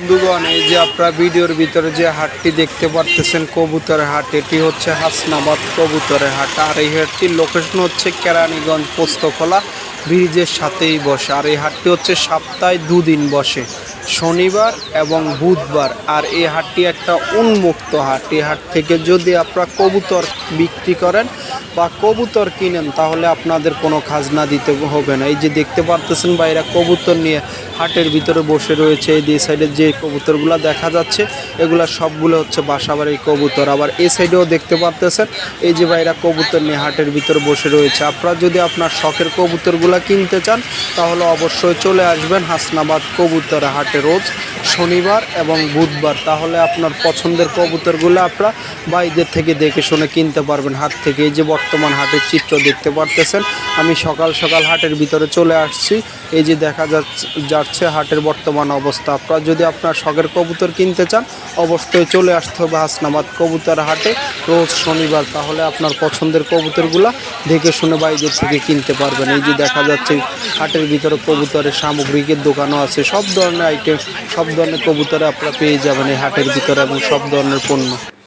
বন্ধুগণ, এই যে আপনারা ভিডিওর ভিতরে যে হাটটি দেখতে পারতেছেন কবুতরের হাট, এটি হচ্ছে হাসনাবাদ কবুতরের হাট। আর এই হাটটির লোকেশন হচ্ছে কেরানীগঞ্জ পোস্তখোলা ব্রিজের সাথেই বসে। আর এই হাটটি হচ্ছে সপ্তাহে দুদিন বসে, শনিবার এবং বুধবার। আর এই হাটটি একটা উন্মুক্ত হাট। এই হাট থেকে যদি আপনারা কবুতর বিক্রি করেন বা কবুতর কিনেন তাহলে আপনাদের কোনো খাজনা দিতে হবে না। এই যে দেখতে পারতেছেন ভাইরা কবুতর নিয়ে হাটের ভিতরে বসে রয়েছে। এই দুই সাইডে যে কবুতরগুলো দেখা যাচ্ছে এগুলা সবগুলো হচ্ছে বাসাবাড়ির কবুতর। আবার এই সাইডেও দেখতে পারতেছেন এই যে ভাইরা কবুতর নিয়ে হাটের ভিতরে বসে রয়েছে। আপনারা যদি আপনার শখের কবুতরগুলো কিনতে চান তাহলে অবশ্যই চলে আসবেন হাসনাবাদ কবুতর হাটে রোজ শনিবার এবং বুধবার। তাহলে আপনার পছন্দের কবুতরগুলো আপনারা বাইরের থেকে দেখে শুনে কিনতে পারবেন হাট থেকে। এই যে বর্তমান হাটের চিত্র দেখতে পারতেছেন, আমি সকাল সকাল হাটের ভিতরে চলে আসছি। এই যে দেখা যাচ্ছে হাটের বর্তমান অবস্থা। আপনারা যদি আপনার শখের কবুতর কিনতে চান অবশ্যই চলে আসতে হবে হাসনাবাদ কবুতর হাটে রোজ শনিবার। তাহলে আপনার পছন্দের কবুতরগুলা দেখে শুনে বাইরের থেকে কিনতে পারবেন। এই যে দেখা যাচ্ছে হাটের ভিতরে কবুতরের সামগ্রিকের দোকানও আছে, সব ধরনের আইটেম, সব ধরনের কবুতরে আপনারা পেয়ে যাবেন এই হাটের ভিতরে এবং সব ধরনের পণ্য।